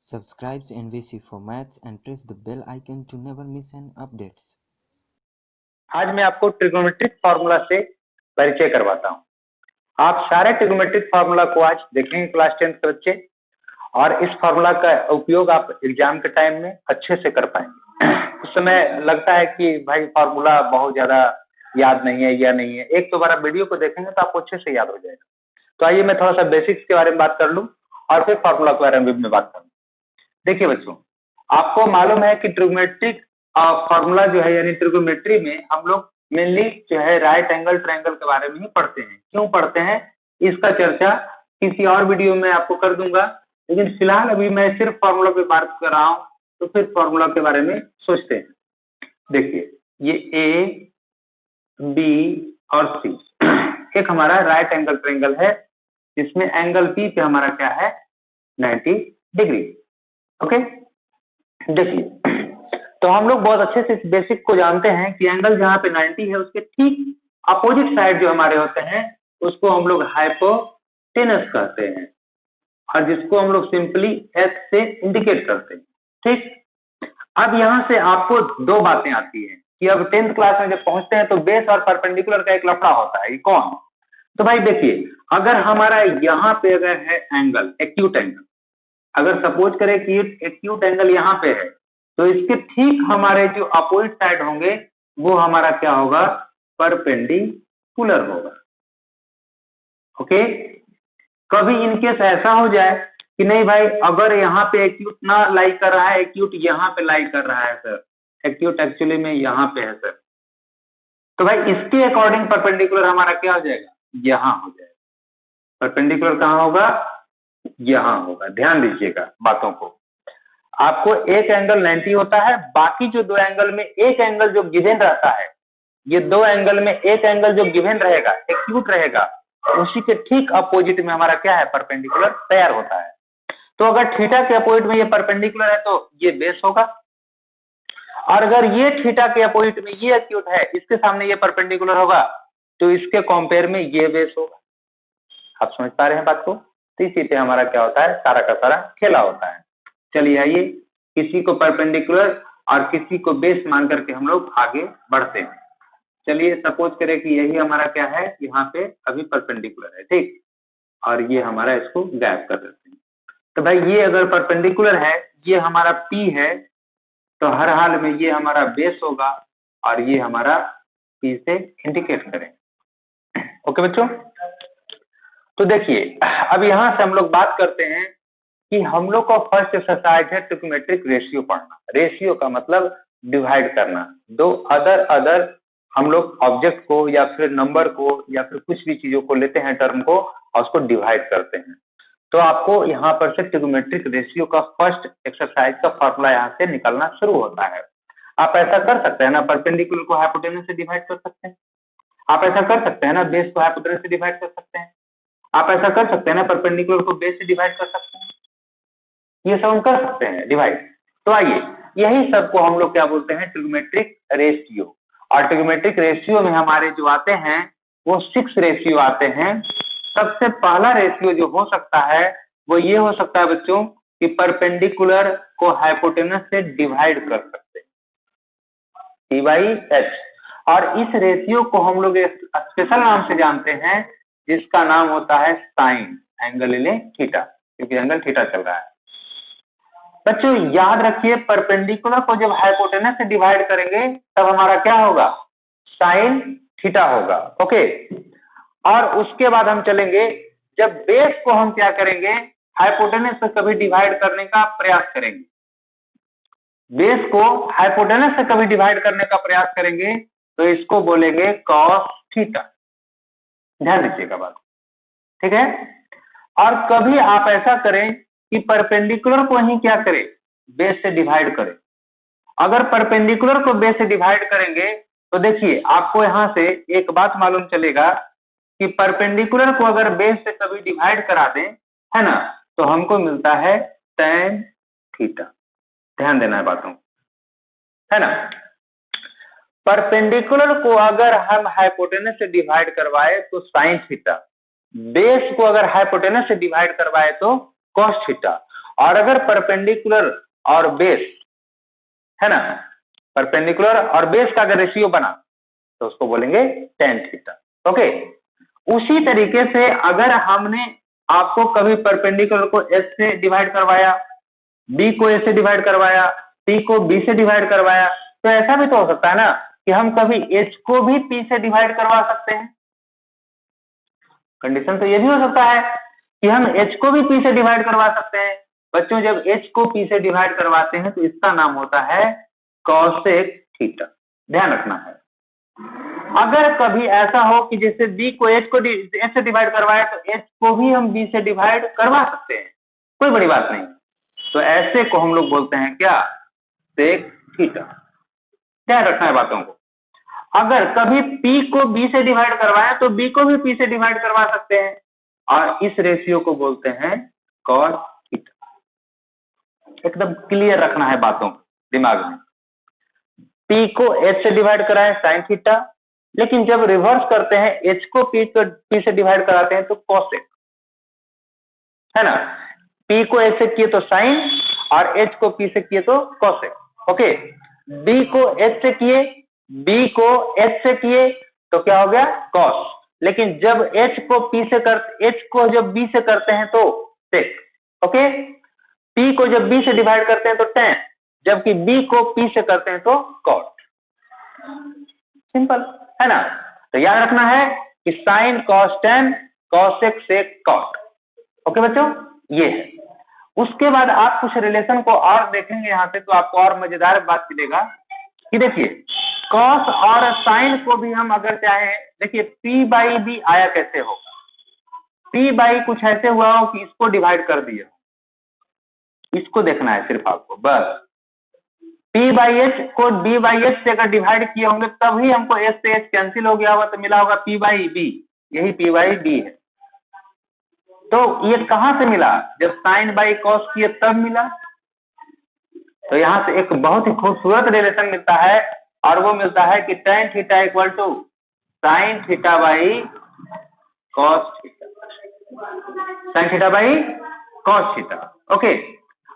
Subscribe NVC for Maths and press the bell icon to never miss an updates. आज मैं आपको trigonometric formula से परिचय करवाता हूँ। आप सारे ट्रिग्नोमेट्रिक फार्मूला को आज देखेंगे क्लास 10 के बच्चे, और इस फार्मूला का उपयोग आप एग्जाम के टाइम में अच्छे से कर पाएंगे। उस समय लगता है कि भाई फार्मूला बहुत ज्यादा याद नहीं है या नहीं है, एक तो बार वीडियो को देखेंगे तो आपको अच्छे से याद हो जाएगा। तो आइए मैं थोड़ा सा बेसिक्स के बारे में बात कर लूँ और फिर फार्मूला के बारे में बात करूँ। देखिए बच्चों, आपको मालूम है कि ट्रिग्नोमेट्रिक फार्मूला जो है यानी ट्रिग्नोमेट्री में हम लोग मेनली जो है राइट एंगल ट्रायंगल के बारे में ही पढ़ते हैं। क्यों पढ़ते हैं इसका चर्चा किसी और वीडियो में आपको कर दूंगा, लेकिन फिलहाल अभी मैं सिर्फ फार्मूला पे बात कर रहा हूँ, तो फिर फार्मूला के बारे में सोचते हैं। देखिए ये ए बी और सी एक हमारा राइट एंगल ट्रायंगल है, जिसमें एंगल पी पे हमारा क्या है 90 डिग्री। ओके, देखिए तो हम लोग बहुत अच्छे से इस बेसिक को जानते हैं कि एंगल जहां पे 90 है उसके ठीक अपोजिट साइड जो हमारे होते हैं उसको हम लोग हाइपोटेनस कहते हैं, और जिसको हम लोग सिंपली एच से इंडिकेट करते हैं। ठीक, अब यहां से आपको दो बातें आती हैं कि अब 10th क्लास में जब पहुंचते हैं तो बेस और परपेंडिकुलर का एक लफड़ा होता है। ये कौन? तो भाई देखिए, अगर हमारा यहाँ पे अगर है एंगल एक्यूट एंगल, अगर सपोज करें कि एक्यूट एंगल यहाँ पे है, तो इसके ठीक हमारे जो अपोजिट साइड होंगे वो हमारा क्या होगा परपेंडिकुलर होगा। ओके, कभी इनकेस ऐसा हो जाए कि नहीं भाई अगर यहाँ पे एक्यूट ना लाई कर रहा है, एक्यूट यहाँ पे लाई कर रहा है सर, एक्यूट एक्चुअली में यहाँ पे है सर, तो भाई इसके अकॉर्डिंग परपेंडिकुलर हमारा क्या हो जाएगा यहाँ हो जाएगा। परपेंडिकुलर कहाँ होगा यहाँ होगा। ध्यान दीजिएगा बातों को। आपको एक एंगल 90 होता है, बाकी जो दो एंगल में एक एंगल जो गिवन रहता है, ये दो एंगल में एक एंगल जो गिवन रहेगा एक्यूट रहेगा, उसी के ठीक अपोजिट में हमारा क्या है परपेंडिकुलर तैयार होता है। तो अगर थीटा के अपोजिट में ये परपेंडिकुलर है तो ये बेस होगा, और अगर ये थीटा के अपोजिट में ये एक्यूट है, इसके सामने ये परपेंडिकुलर होगा, तो इसके कंपेयर में ये बेस होगा। आप समझ पा रहे हैं बात को? तो इसी पे हमारा क्या होता है सारा का सारा खेला होता है। चलिए आइए किसी को परपेंडिकुलर और किसी को बेस मान करके हम लोग आगे बढ़ते हैं। चलिए सपोज करें कि यही हमारा क्या है यहाँ पे अभी परपेंडिकुलर है, ठीक, और ये हमारा इसको गैप कर देते हैं। तो भाई ये अगर परपेंडिकुलर है, ये हमारा P है, तो हर हाल में ये हमारा बेस होगा और ये हमारा P से इंडिकेट करें। ओके बच्चों, तो देखिए अब यहाँ से हम लोग बात करते हैं कि हम लोग का फर्स्ट एक्सरसाइज है ट्रिग्नोमेट्रिक रेशियो पढ़ना। रेशियो का मतलब डिवाइड करना। दो अदर हम लोग ऑब्जेक्ट को या फिर नंबर को या फिर कुछ भी चीजों को लेते हैं टर्म को और उसको डिवाइड करते हैं। तो आपको यहाँ पर से ट्रिग्नोमेट्रिक रेशियो का फर्स्ट एक्सरसाइज का फॉर्मूला यहाँ से निकलना शुरू होता है। आप ऐसा कर सकते हैं ना, परपेंडिकुलर को हाइपोटेनस से डिवाइड कर सकते हैं, आप ऐसा कर सकते हैं ना, बेस को हाइपोटेनस से डिवाइड कर सकते हैं, आप ऐसा कर सकते हैं ना, परपेंडिकुलर को बेस से डिवाइड कर सकते हैं, ये सब हम कर सकते हैं डिवाइड। तो आइए यही सब को हम लोग क्या बोलते हैं ट्रिग्नोमेट्रिक रेशियो। और ट्रिग्नोमेट्रिक रेशियो में हमारे जो आते हैं वो 6 रेशियो आते हैं। सबसे पहला रेशियो जो हो सकता है वो ये हो सकता है बच्चों कि परपेंडिकुलर को हाइपोटेनस से डिवाइड कर सकते हैं P/H, और इस रेशियो को हम लोग स्पेशल नाम से जानते हैं जिसका नाम होता है साइन एंगल इन थीटा, क्योंकि एंगल थीटा चल रहा है। बच्चों याद रखिए परपेंडिकुलर को जब हाइपोटेनस से डिवाइड करेंगे तब हमारा क्या होगा साइन थीटा होगा। ओके, और उसके बाद हम चलेंगे जब बेस को हम क्या करेंगे हाइपोटेनस से कभी डिवाइड करने का प्रयास करेंगे, बेस को हाइपोटेनस से कभी डिवाइड करने का प्रयास करेंगे तो इसको बोलेंगे कॉस थीटा। ध्यान दीजिएगा बात, ठीक है। और कभी आप ऐसा करें कि परपेंडिकुलर को ही क्या करें बेस से डिवाइड करें। अगर परपेंडिकुलर को बेस से डिवाइड करेंगे तो देखिए आपको यहां से एक बात मालूम चलेगा कि परपेंडिकुलर को अगर बेस से कभी डिवाइड करा दें, है ना, तो हमको मिलता है tan थीटा। ध्यान देना है बातों, है ना। परपेंडिकुलर को अगर हम हाइपोटेनस से डिवाइड करवाए तो साइन थीटा, बेस को अगर हाइपोटेनस से डिवाइड करवाए तो कॉस थीटा, और अगर परपेंडिकुलर और बेस है ना, परपेंडिकुलर और बेस का अगर रेशियो बना तो उसको बोलेंगे tan थीटा। ओके, उसी तरीके से अगर हमने आपको कभी परपेंडिकुलर को S से डिवाइड करवाया, B को A से डिवाइड करवाया, P को B से डिवाइड करवाया, तो ऐसा भी तो हो सकता है ना कि हम कभी H को भी P से डिवाइड करवा सकते हैं। कंडीशन तो ये भी हो सकता है कि हम H को भी P से डिवाइड करवा सकते हैं। बच्चों, जब H को P से डिवाइड करवाते हैं तो इसका नाम होता है cosec थीटा, ध्यान रखना है। अगर कभी ऐसा हो कि जैसे B को H से डिवाइड करवाए तो H को भी हम B से डिवाइड करवा सकते हैं, कोई बड़ी बात नहीं। तो ऐसे को हम लोग बोलते हैं क्या, sec थीटा, ध्यान रखना है बातों को। अगर कभी P को B से डिवाइड करवाए तो B को भी P से डिवाइड करवा सकते हैं, और इस रेशियो को बोलते हैं cos थीटा। एकदम क्लियर रखना है बातों को दिमाग में। P को H से डिवाइड कराए sin थीटा, लेकिन जब रिवर्स करते हैं H को P से डिवाइड कराते हैं तो cosec, है ना। P को H से किए तो sin और H को P से किए तो cosec। ओके, B को H से किए, B को H से किए तो क्या हो गया, cos, लेकिन जब H को जब B से करते हैं तो sec। ओके, P को जब B से डिवाइड करते हैं तो tan, जबकि B को P से करते हैं तो cot। सिंपल है ना। तो याद रखना है कि sin cos tan cosec sec cot। Okay बच्चों, ये है। उसके बाद आप कुछ रिलेशन को और देखेंगे यहाँ से तो आपको और मजेदार बात मिलेगा कि देखिए cos और sin को भी हम अगर चाहे, देखिए P बाई B आया कैसे होगा, P बाई कुछ ऐसे हुआ हो कि इसको डिवाइड कर दिया, इसको देखना है सिर्फ आपको बस। P बाई H को B बाई H से अगर डिवाइड किए होंगे तभी हमको H से H कैंसिल हो गया होगा तो मिला होगा P बाई B, यही P बाई B है। तो ये कहां से मिला, जब साइन बाई कॉस किए तब मिला। तो यहां से एक बहुत ही खूबसूरत रिलेशन मिलता है, और वो मिलता है कि tan theta equal to sine theta by cos theta, sine theta by cos theta. Okay,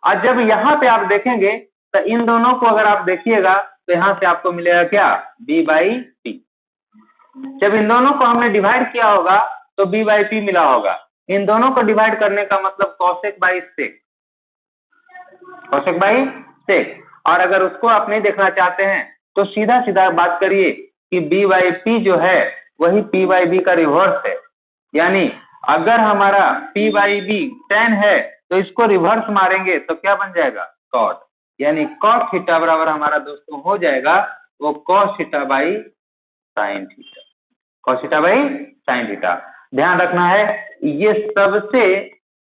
और जब यहाँ पे आप देखेंगे तो इन दोनों को अगर आप देखिएगा तो यहाँ से आपको मिलेगा क्या, B बाई P। जब इन दोनों को हमने डिवाइड किया होगा तो B बाई P मिला होगा। इन दोनों को डिवाइड करने का मतलब cosec by sec, cosec by sec। और अगर उसको आप नहीं देखना चाहते हैं तो सीधा सीधा बात करिए कि B बाई P जो है वही P बाई B का रिवर्स है। यानी अगर हमारा P बाई B tan है तो इसको रिवर्स मारेंगे तो क्या बन जाएगा, cot। यानी cot थीटा बराबर हमारा दोस्तों हो जाएगा वो cos theta by sin theta, cos theta by sin theta. ध्यान रखना है ये सबसे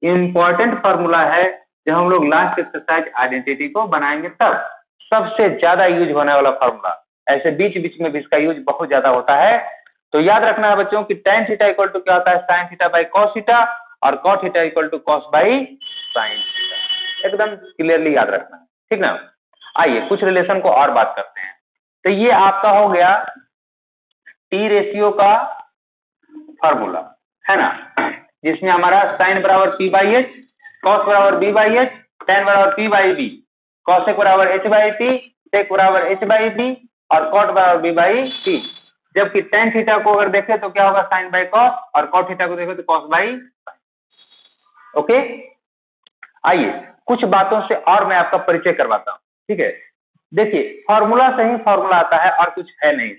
इंपॉर्टेंट फॉर्मूला है, जब हम लोग लास्ट एक्सरसाइज आइडेंटिटी को बनाएंगे तब सबसे ज्यादा यूज होने वाला फॉर्मूला। ऐसे बीच बीच में भी इसका यूज बहुत ज्यादा होता है। तो याद रखना है बच्चों कि tan थीटा इक्वल टू क्या होता है, sin theta by cos theta, और cot theta equal to cos by sin theta. एकदम क्लियरली याद रखना है, ठीक ना। आइए कुछ रिलेशन को और बात करते हैं। तो ये आपका हो गया टी रेशियो का फॉर्मूला, है ना, जिसमें हमारा साइन बराबर P बाई H, कॉस बराबर B बाई H, tan बराबर P बाई B, cosec बराबर H बाई T, sec बराबर H बाई B, और cot बराबर B बाई T। जबकि tan थीटा को अगर देखें तो क्या होगा, साइन बाई cos, और cot थीटा को देखें तो cos बाई। ओके, आइए कुछ बातों से और मैं आपका परिचय करवाता हूँ, ठीक है। देखिए फॉर्मूला से ही फॉर्मूला आता है और कुछ है नहीं।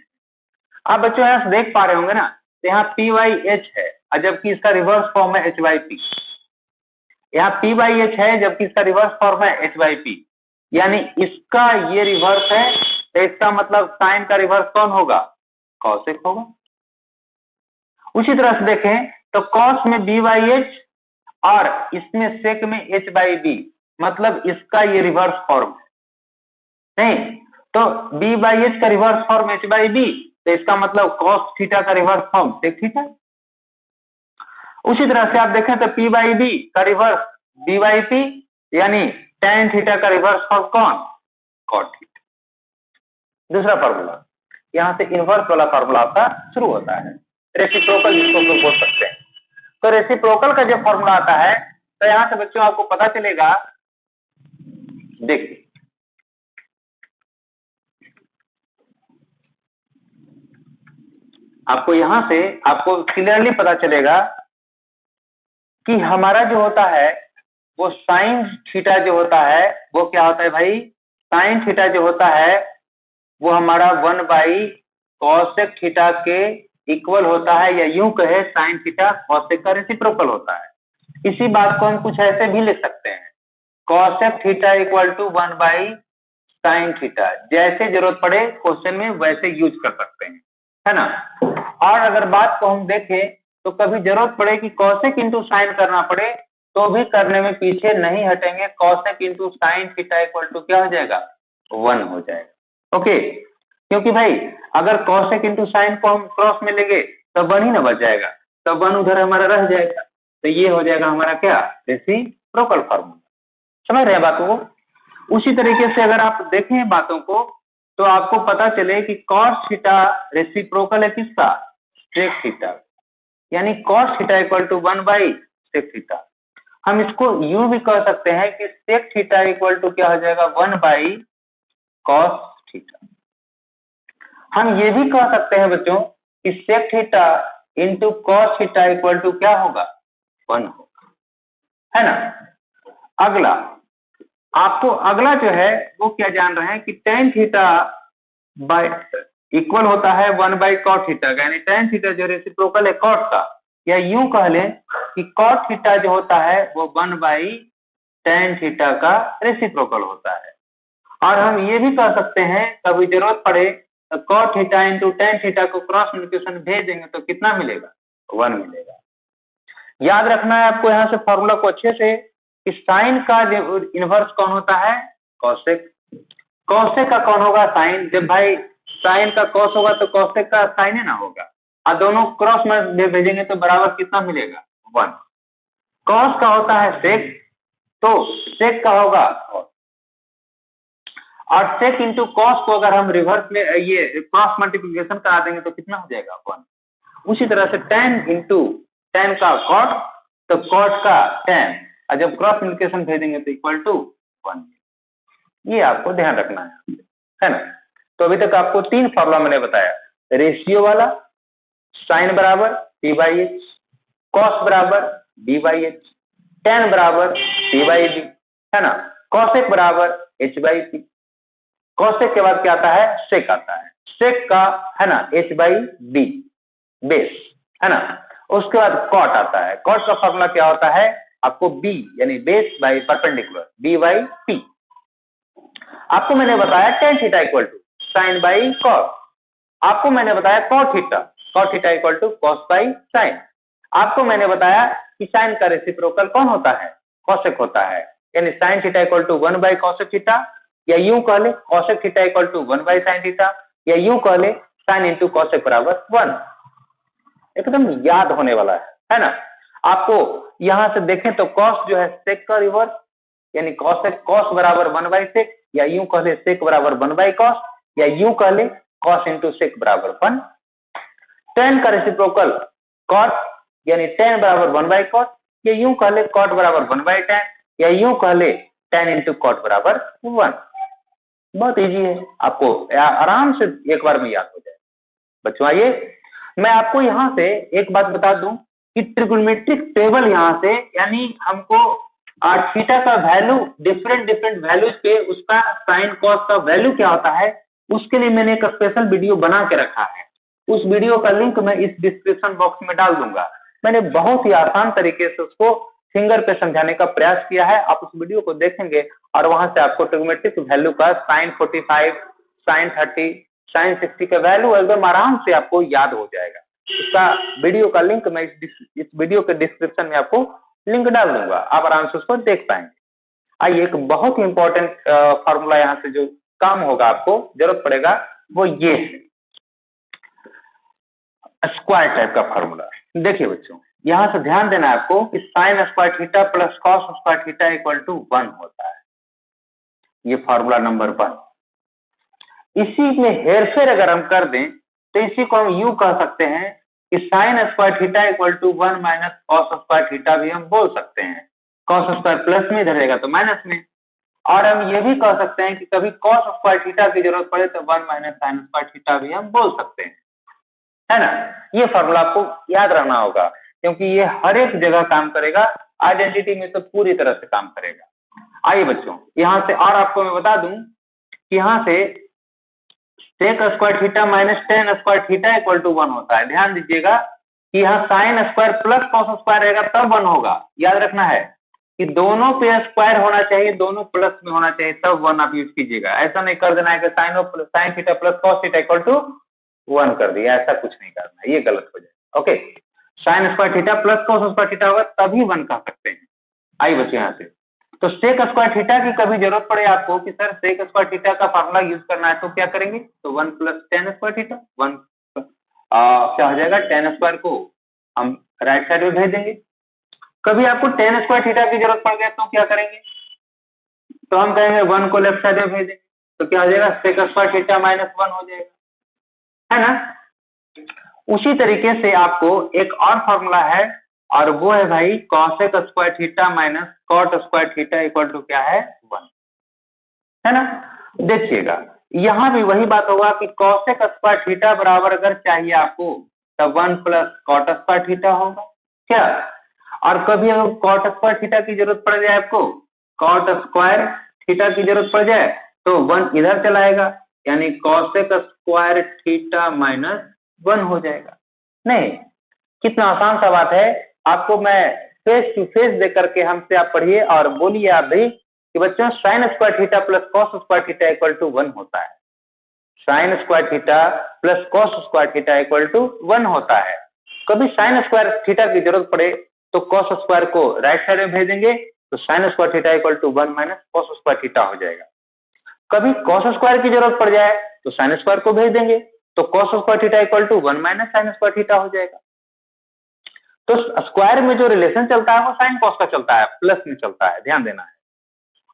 आप बच्चों यहाँ से देख पा रहे होंगे ना, तो यहाँ P बाई H है और जबकि इसका रिवर्स फॉर्म है H बाई P। यहाँ P बाई H है जबकि इसका रिवर्स फॉर्म है H बाई P, यानी इसका ये रिवर्स है तो इसका मतलब साइन का रिवर्स कौन होगा, कॉसेक होगा। उसी तरह से देखें तो कॉस में B बाई H और इसमें सेक में H बाई B, मतलब इसका ये रिवर्स फॉर्म है नहीं। तो B बाई H का reverse form H by B, तो इसका मतलब cos थीटा का रिवर्स फॉर्म sec थीटा। उसी तरह से आप देखें तो P बाई B का रिवर्स B बाई P, यानी tan थीटा का रिवर्स फॉर्म कौन, cot थीटा। दूसरा फॉर्मूला, यहां से इनवर्स वाला फॉर्मूला आपका शुरू होता है, रेसिप्रोकल जिसको हम लोग बोल सकते हैं। तो रेसिप्रोकल का जब फॉर्मूला आता है तो यहां से बच्चों आपको पता चलेगा देखिए आपको यहां से आपको क्लियरली पता चलेगा कि हमारा जो होता है वो साइन थीटा जो होता है वो क्या होता है भाई, साइन थीटा जो होता है वो हमारा 1 कॉसेक थीटा के इक्वल होता है, या यूं कहे साइन थीटा कॉसेक का रेसिप्रोकल होता है। इसी बात को हम कुछ ऐसे भी लिख सकते हैं, cosec theta equal to 1 sine theta, जैसे जरूरत पड़े क्वेश्चन में वैसे यूज कर सकते हैं, है ना। और अगर बात को हम देखें तो कभी जरूरत पड़े कि कॉसेक इंटू साइन करना पड़े तो भी करने में पीछे नहीं हटेंगे, cosec into sine theta equal to क्या हो जाएगा, 1 हो जाएगा। ओके, क्योंकि भाई अगर कॉसेक इंटू साइन को हम क्रॉस में लेंगे तो 1 ही ना बच जाएगा, तो 1 उधर हमारा रह जाएगा, तो ये हो जाएगा हमारा क्या, रेसिप्रोकल फॉर्मूला। समझ रहे हैं बातों को। उसी तरीके से अगर आप देखें बातों को तो आपको पता चले कि कॉस थीटा रेसिप्रोकल है किसका, सेक थीटा, यानी cos theta equal to 1 sec theta. हम इसको यूं भी कह सकते हैं कि सेक थीटा इक्वल टू क्या हो जाएगा, 1 कॉस थीटा। हम ये भी कह सकते हैं बच्चों कि sec theta into cos theta equal to क्या होगा, 1 होगा, है ना। अगला आपको अगला जो है वो क्या जान रहे हैं कि टेन थीटा बाय इक्वल होता है 1 कॉट थीटा का, यानी टेन थीटा जो रेसिप्रोकल है कॉट का, या यूं कह लें कि कॉट थीटा जो होता है वो 1 टेन थीटा का रेसिप्रोकल होता है। और हम ये भी कह सकते हैं कभी जरूरत पड़े तो cot theta into tan theta को क्रॉस मल्टीप्लिकेशन भेज देंगे तो कितना मिलेगा, 1 मिलेगा। याद रखना है आपको यहाँ से फॉर्मूला को अच्छे से कि साइन का इनवर्स कौन होता है, कॉसेक। कॉसेक का कौन होगा, साइन। जब भाई साइन का कॉस होगा तो कॉसेक का साइन ही ना होगा, और दोनों क्रॉस में भेजेंगे तो बराबर कितना मिलेगा, 1। कॉस का होता है सेक, तो सेक का होगा कॉस, और सेक इंटू कॉस को अगर हम रिवर्स में ये क्रॉस मल्टीप्लिकेशन करा देंगे तो कितना हो जाएगा, 1। उसी तरह से टेन इंटू टेन का कॉट, तो कॉट का टेन, और जब क्रॉस मल्टीप्लिकेशन भेजेंगे तो इक्वल टू 1। ये आपको ध्यान रखना है ना। तो अभी तक आपको 3 फॉर्मूला मैंने बताया, रेशियो वाला, साइन बराबर p/h, कॉस बराबर b/h, टेन बराबर c/d, है ना। कॉसेक बराबर h/p। कॉसेक के बाद क्या आता है, सेक आता है, सेक का है ना h/d बेस, है ना। उसके बाद कॉट आता है, कॉट का फॉर्मूला क्या होता है आपको, b यानी बेस बाई परपेंडिकुलर, b/p। आपको मैंने बताया tan theta equal to sine by cos, आपको मैंने बताया cot theta equal to cos by sine, आपको मैंने बताया कि साइन का रेसिप्रोकल कौन होता है, कॉसेक होता है, यानी sine theta equal to 1 cosec theta, या यूं कह ले cosec theta equal to 1 sine theta, या यूं कह ले साइन इंटू कॉसेक बराबर 1। एकदम याद होने वाला है ना। आपको यहां से देखें तो कॉस जो है सेक का रिवर्स, यानी कॉसेक कॉस बराबर 1 सेक, या यूं कह ले सेक बराबर 1 कॉस, या यूं कह ले कॉस इंटू सेक बराबर 1। टेन का रेसिप्रोकल कॉट, यानी टेन बराबर 1 कॉट, या यूं कह ले कॉट बराबर 1/10, या यूं कह ले टेन इंटू कॉट बराबर 1। बहुत इजी है, आपको आराम से एक बार में याद हो जाए। बच्चों आइए मैं आपको यहाँ से एक बात बता दूं कि ट्रिगोनोमेट्रिक टेबल यहाँ से, यानी हमको थीटा का वैल्यू डिफरेंट वैल्यूज पे उसका साइन कॉस का वैल्यू क्या होता है, उसके लिए मैंने एक स्पेशल वीडियो बना के रखा है। उस वीडियो का लिंक मैं इस डिस्क्रिप्शन बॉक्स में डाल दूंगा। मैंने बहुत ही आसान तरीके से उसको फिंगर पे समझाने का प्रयास किया है। आप उस वीडियो को देखेंगे और वहां से आपको ट्रिगोनोमेट्रिक वैल्यू का साइन 45, साइन 30, साइन 60 का वैल्यू एकदम आराम से आपको याद हो जाएगा। उसका वीडियो का लिंक मैं इस वीडियो के डिस्क्रिप्शन में आपको लिंक डाल दूंगा, आप आराम से उसको देख पाएंगे। आइए एक बहुत ही इंपॉर्टेंट फॉर्मूला यहाँ से जो काम होगा आपको जरूरत पड़ेगा वो ये है, स्क्वायर टाइप का फॉर्मूला। देखिए बच्चों यहां से ध्यान देना है आपको कि sine square theta plus cos square theta equal to 1 होता है, ये फॉर्मूला नंबर 1। इसी में हेरफेर अगर हम कर दें तो इसी को हम यूं कह सकते हैं कि sine square theta equal to 1 minus cos square theta भी हम बोल सकते हैं। कॉस स्क्वायर प्लस में इधर रहेगा तो माइनस में, और हम ये भी कह सकते हैं कि कभी कॉस स्क्वायर थीटा की जरूरत पड़े तो 1 माइनस साइन स्क्वायर थीटा भी हम बोल सकते हैं, है ना। ये फॉर्मूला आपको याद रखना होगा क्योंकि ये हर एक जगह काम करेगा, आइडेंटिटी में तो पूरी तरह से काम करेगा। आइए बच्चों, यहाँ से और आपको मैं बता दूं कि यहाँ से sec square theta minus tan square theta equal to 1 होता है। ध्यान दीजिएगा कि यहाँ sine square plus cos square रहेगा तब 1 होगा। याद रखना है कि दोनों पे स्क्वायर होना चाहिए, दोनों प्लस में होना चाहिए, तब 1 आप यूज कीजिएगा। ऐसा नहीं कर देना है कि sine theta plus cos theta equal to 1 कर दिया, ऐसा कुछ नहीं करना है, ये गलत हो जाएगा। Okay, sign square theta plus cos square theta होगा तभी 1 कह सकते हैं। आइए बच्चों यहाँ से, तो सेक स्क्वायर थीटा की कभी जरूरत पड़े आपको कि सर सेक स्क्वायर थीटा का फार्मूला यूज करना है तो क्या करेंगे, तो 1 प्लस टेन स्क्वायर थीटा, क्या हो जाएगा, टेन स्क्वायर को हम राइट साइड में भेज देंगे। कभी आपको टेन स्क्वायर थीटा की जरूरत पड़ गया तो क्या करेंगे, तो हम कहेंगे 1 को लेफ्ट साइड में भेज देंगे, तो क्या हो जाएगा, सेक स्क्वायर थीटा माइनस 1 हो जाएगा, है ना। उसी तरीके से आपको एक और फॉर्मूला है और वो है भाई cosec square theta minus cot square theta equal to क्या है, 1, है ना। देखिएगा यहाँ भी वही बात होगा कि कॉसेक स्क्वायर थीटा बराबर अगर चाहिए आपको तो 1 प्लस कॉट स्क्वायर थीटा होगा क्या, और कभी अगर कॉट स्क्वायर थीटा की जरूरत पड़ जाए आपको, कॉट स्क्वायर थीटा की जरूरत पड़ जाए तो 1 इधर चलाएगा, यानी कॉसेक स्क्वायर थीटा माइनस 1 हो जाएगा। नहीं, कितना आसान सा बात है, आपको मैं फेस टू फेस दे करके हमसे आप पढ़िए और बोलिए आप भी कि बच्चों sine square theta plus cos square theta equal to 1 होता है, sine square theta plus cos square theta equal to 1 होता है। कभी साइन स्क्वायर थीटा की जरूरत पड़े तो कॉस स्क्वायर को राइट साइड में भेज देंगे, तो sine square theta equal to 1 minus cos square theta हो जाएगा। कभी कॉस स्क्वायर की जरूरत पड़ जाए तो साइन स्क्वायर को भेज देंगे, तो cos square theta equal to 1 minus sine square theta हो जाएगा। तो स्क्वायर में जो रिलेशन चलता है वो साइन कॉस का चलता है, प्लस में चलता है, ध्यान देना है।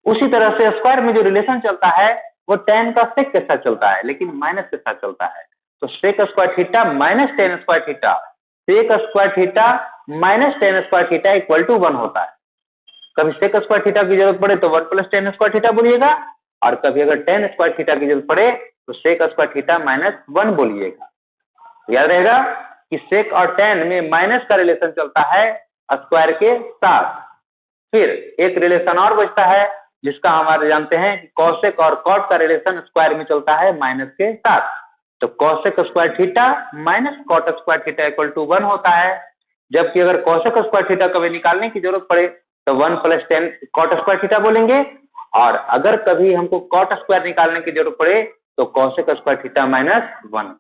उसी तरह से स्क्वायर में जो रिलेशन चलता है वो टेन का सेक के साथ चलता है, लेकिन माइनस के साथ चलता है। तो sec square theta minus tan square theta, sec square theta minus tan square theta equal to 1 होता है। कभी सेक स्क्वायर थीटा की जरूरत पड़े तो 1 प्लस टेन स्क्वायर थीटा बोलिएगा, और कभी अगर टेन स्क्वायर थीटा की जरूरत पड़े तो सेक स्क्वायर थीटा माइनस 1 बोलिएगा। याद रहेगा कि सेक और टेन में माइनस का रिलेशन चलता है स्क्वायर के साथ। फिर एक रिलेशन और बचता है जिसका हमारे जानते हैं कि कॉसेक और कॉट का रिलेशन स्क्वायर में चलता है माइनस के साथ। तो cosec square theta minus cot square theta equal to 1 होता है, जबकि अगर कॉसेक स्क्वायर थीटा कभी निकालने की जरूरत पड़े तो 1 plus tan cot square theta बोलेंगे, और अगर कभी हमको कॉट स्क्वायर निकालने की जरूरत पड़े तो कॉसेक स्क्वायर थीटा माइनस 1।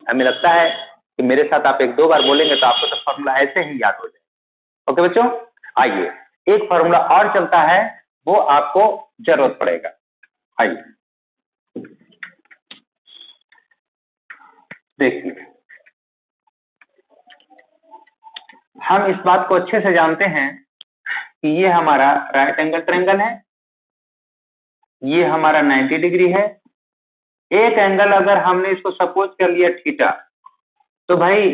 हमें लगता है कि मेरे साथ आप 1-2 बार बोलेंगे तो आपको तो फॉर्मूला ऐसे ही याद हो जाएगा। ओके बच्चों, आइए एक फॉर्मूला और चलता है, वो आपको जरूरत पड़ेगा। आइए देखिए, हम इस बात को अच्छे से जानते हैं कि ये हमारा राइट एंगल ट्रायंगल है, ये हमारा 90 डिग्री है। एक एंगल अगर हमने इसको सपोज कर लिया थीटा, तो भाई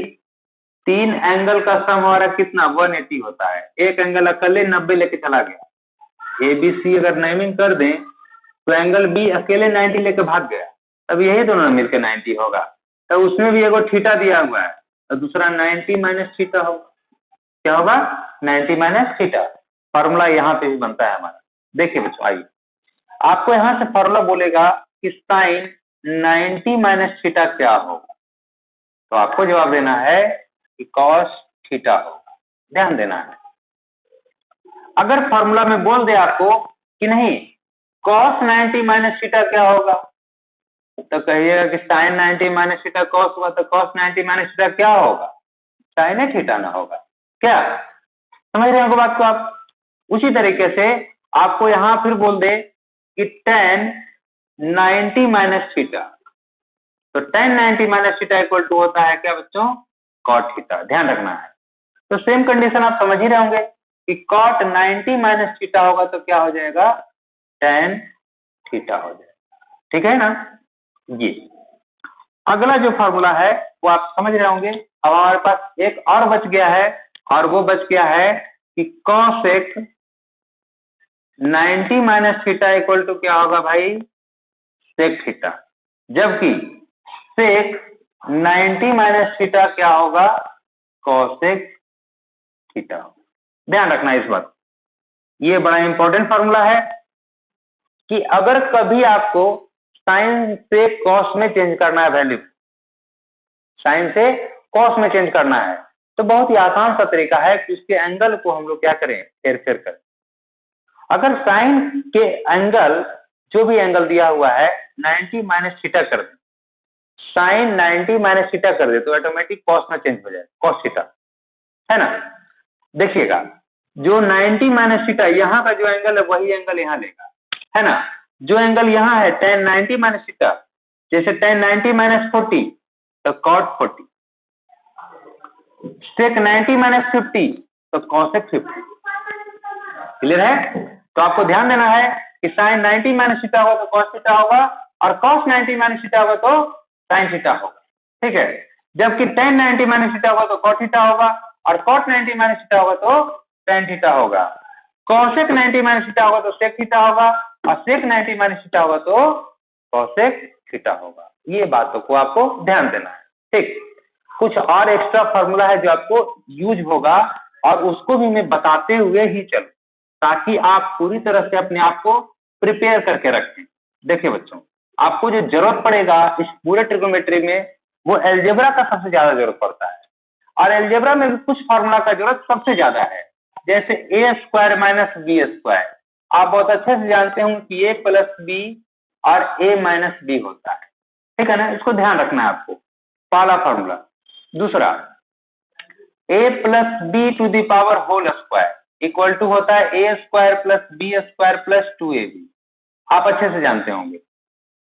3 एंगल का सम हमारा कितना 180 होता है। एक एंगल अकेले 90 लेके चला गया, ABC अगर नेमिंग कर दें तो एंगल B अकेले 90 लेके भाग गया, अब यही दोनों मिलकर 90 होगा। तो उसमें भी एगो थीटा दिया हुआ है तो दूसरा 90 माइनस थीटा होगा। क्या होगा, 90 माइनस थीटा। फॉर्मूला यहाँ पे भी बनता है हमारा। देखिए बच्चों, आइए आपको यहाँ से फॉर्मूला बोलेगा कि साइन 90 माइनस थीटा क्या होगा, तो आपको जवाब देना है कि कॉस थीटा होगा। ध्यान देना है, अगर फॉर्मूला में बोल दे आपको कि नहीं कॉस 90 माइनस थीटा क्या होगा, तो कहिएगा कि साइन 90 माइनस थीटा कॉस हुआ, तो कॉस 90 माइनस थीटा क्या होगा, साइन थीटा ना होगा। क्या समझ रहे हो बात को आप। उसी तरीके से आपको यहां फिर बोल दे कि tan 90 माइनस थीटा, तो tan 90 minus theta equal to होता है क्या बच्चों, कॉट थीटा। ध्यान रखना है, तो सेम कंडीशन आप समझ ही रहे होंगे कि कॉट 90 माइनस थीटा होगा तो क्या हो जाएगा, tan थीटा हो जाएगा। ठीक है ना। ये अगला जो फॉर्मूला है वो आप समझ रहे होंगे। अब हमारे पास एक और बच गया है, और वो बच गया है कि cosec 90 minus theta equal to क्या होगा भाई, सेक थीटा, जबकि सेक 90 माइनस थीटा क्या होगा, कॉसेक थीटा। ध्यान रखना इस बात, ये बड़ा इंपॉर्टेंट फॉर्मूला है कि अगर कभी आपको साइन से कॉस में चेंज करना है वैल्यू, साइन से कॉस में चेंज करना है, तो बहुत ही आसान सा तरीका है कि उसके एंगल को हम लोग क्या करें, फेर फेर कर। अगर साइन के एंगल, जो भी एंगल दिया हुआ है 90 माइनस थीटा कर दे, साइन 90 माइनस थीटा कर दे, तो ऑटोमेटिक कॉस में चेंज हो जाए, कॉस थीटा, है ना। देखिएगा, जो 90 माइनस थीटा यहाँ का जो एंगल है वही एंगल यहाँ लेगा, है ना। जो एंगल यहाँ है tan 90 माइनस थीटा, जैसे tan 90 माइनस 40 तो cot 40, sec 90 माइनस 50 तो cosec 50। क्लियर है? तो आपको ध्यान देना है कि sin 90 माइनस थीटा होगा तो cos थीटा होगा, और cos 90 माइनस थीटा होगा तो sin थीटा होगा, ठीक है। जबकि tan 90 माइनस थीटा होगा तो cot थीटा होगा, और cot 90 माइनस थीटा होगा तो tan थीटा होगा। cosec 90 माइनस थीटा होगा तो sec थीटा होगा, और sec 90 माइनस थीटा होगा तो cosec थीटा होगा। ये बातों को आपको ध्यान देना है, ठीक। कुछ और एक्स्ट्रा फार्मूला है जो आपको यूज होगा, और उसको भी मैं बताते हुए ही चलूं, ताकि आप पूरी तरह से अपने आप को प्रिपेयर करके रखें। देखिए बच्चों, आपको जो जरूरत पड़ेगा इस पूरे ट्रिग्नोमेट्री में, वो अलजेब्रा का सबसे ज्यादा जरूरत पड़ता है, और अलजेब्रा में भी कुछ फार्मूला का जरूरत सबसे ज्यादा है, जैसे ए स्क्वायर माइनस बी स्क्वायर। आप बहुत अच्छे से जानते होंगे कि ए प्लस बी और ए माइनस बी होता है, ठीक है ना। इसको ध्यान रखना है आपको, पहला फार्मूला। दूसरा, A plus B to the power whole square equal to होता है A square plus B square plus 2ab। आप अच्छे से जानते होंगे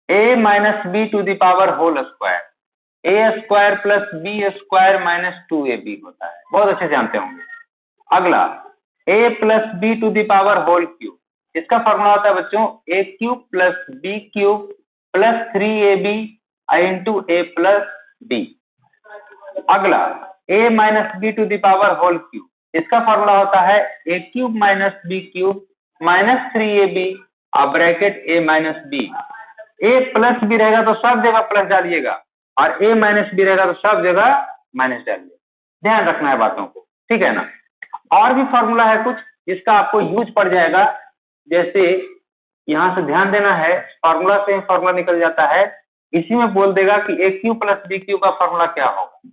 A minus B to the power whole square, A square plus B square minus 2ab होता है, बहुत अच्छे से जानते होंगे। अगला, A plus B to the power whole cube, इसका फॉर्मूला होता है बच्चों A cube plus B cube plus 3ab into A plus B. अगला, a minus B to the power whole cube, इसका फॉर्मूला होता है A cube minus B cube minus 3ab bracket a minus B. A plus B रहेगा तो सब जगह plus डालिएगा, और a माइनस बी रहेगा तो सब जगह माइनस डालिएगा। ध्यान रखना है बातों को, ठीक है ना। और भी फॉर्मूला है कुछ जिसका आपको यूज पड़ जाएगा, जैसे यहां से ध्यान देना है, फॉर्मूला से फॉर्मूला निकल जाता है, इसी में बोल देगा कि ए क्यूब प्लस बी क्यूब का फॉर्मूला क्या होगा,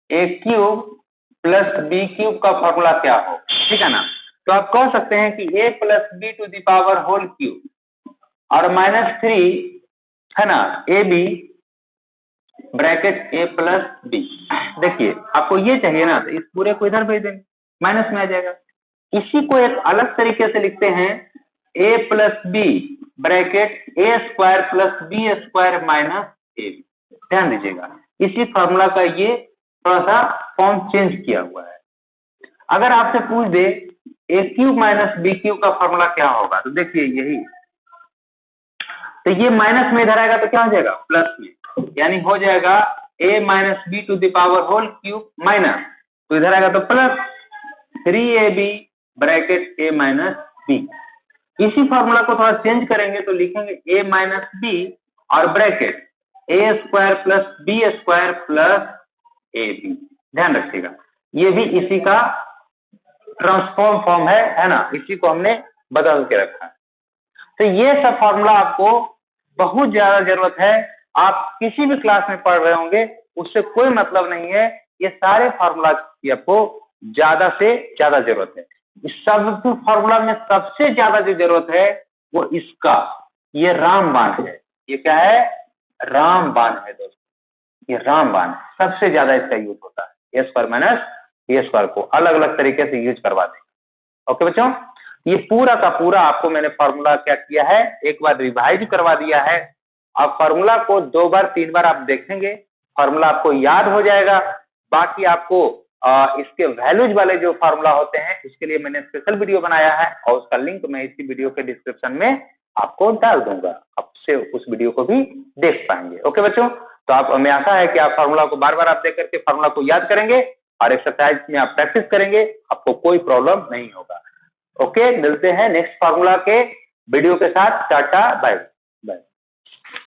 ए क्यूब प्लस बी क्यूब का फॉर्मूला क्या हो, ठीक है ना। तो आप कह सकते हैं कि A plus B to the power whole cube और माइनस 3, है ना, A B bracket A plus B. देखिए आपको ये चाहिए ना, तो इस पूरे को इधर भेज देंगे, माइनस में आ जाएगा। इसी को एक अलग तरीके से लिखते हैं A plus B bracket A square plus B square minus A B. ध्यान दीजिएगा, इसी फॉर्मूला का ये थोड़ा सा फॉर्म चेंज किया हुआ है। अगर आपसे पूछ दे ए क्यूब माइनस बी क्यूब का फॉर्मूला क्या होगा, तो देखिए यही, तो ये माइनस में इधर आएगा तो क्या हो जाएगा, प्लस में, यानी हो जाएगा A minus B to the power whole cube minus, तो इधर आएगा तो plus 3ab bracket A minus B. इसी फॉर्मूला को थोड़ा चेंज करेंगे तो लिखेंगे ए माइनस बी और bracket A square plus B square plus A B. ध्यान रखिएगा, ये भी इसी का ट्रांसफॉर्म फॉर्म है ना, इसी को हमने बदल के रखा है। तो ये सब फॉर्मूला आपको बहुत ज्यादा जरूरत है, आप किसी भी क्लास में पढ़ रहे होंगे उससे कोई मतलब नहीं है, ये सारे फॉर्मूला की आपको ज्यादा से ज्यादा जरूरत है। इस सब फॉर्मूला में सबसे ज्यादा जो जरूरत है वो इसका, ये रामबाण है। ये क्या है, रामबाण है दोस्तों, ये रामबाण है, सबसे ज्यादा इसका यूज होता है। A square minus B square को अलग अलग तरीके से यूज करवा देंगे। ओके बच्चों, ये पूरा का पूरा आपको मैंने फॉर्मूला क्या किया है, एक बार रिवाइज करवा दिया है। अब फॉर्मूला को 2 बार 3 बार आप देखेंगे, फॉर्मूला आपको याद हो जाएगा। बाकी आपको इसके वैल्यूज वाले जो फॉर्मूला होते हैं उसके लिए मैंने स्पेशल वीडियो बनाया है, और उसका लिंक मैं इसी वीडियो के डिस्क्रिप्शन में आपको डाल दूंगा, आपसे उस वीडियो को भी देख पाएंगे। ओके बच्चों, तो आप, हमें आशा है कि आप फॉर्मूला को बार बार आप देख करके फॉर्मूला को याद करेंगे और एक्सरसाइज में आप प्रैक्टिस करेंगे, आपको कोई प्रॉब्लम नहीं होगा। ओके, मिलते हैं नेक्स्ट फार्मूला के वीडियो के साथ। Tata bye.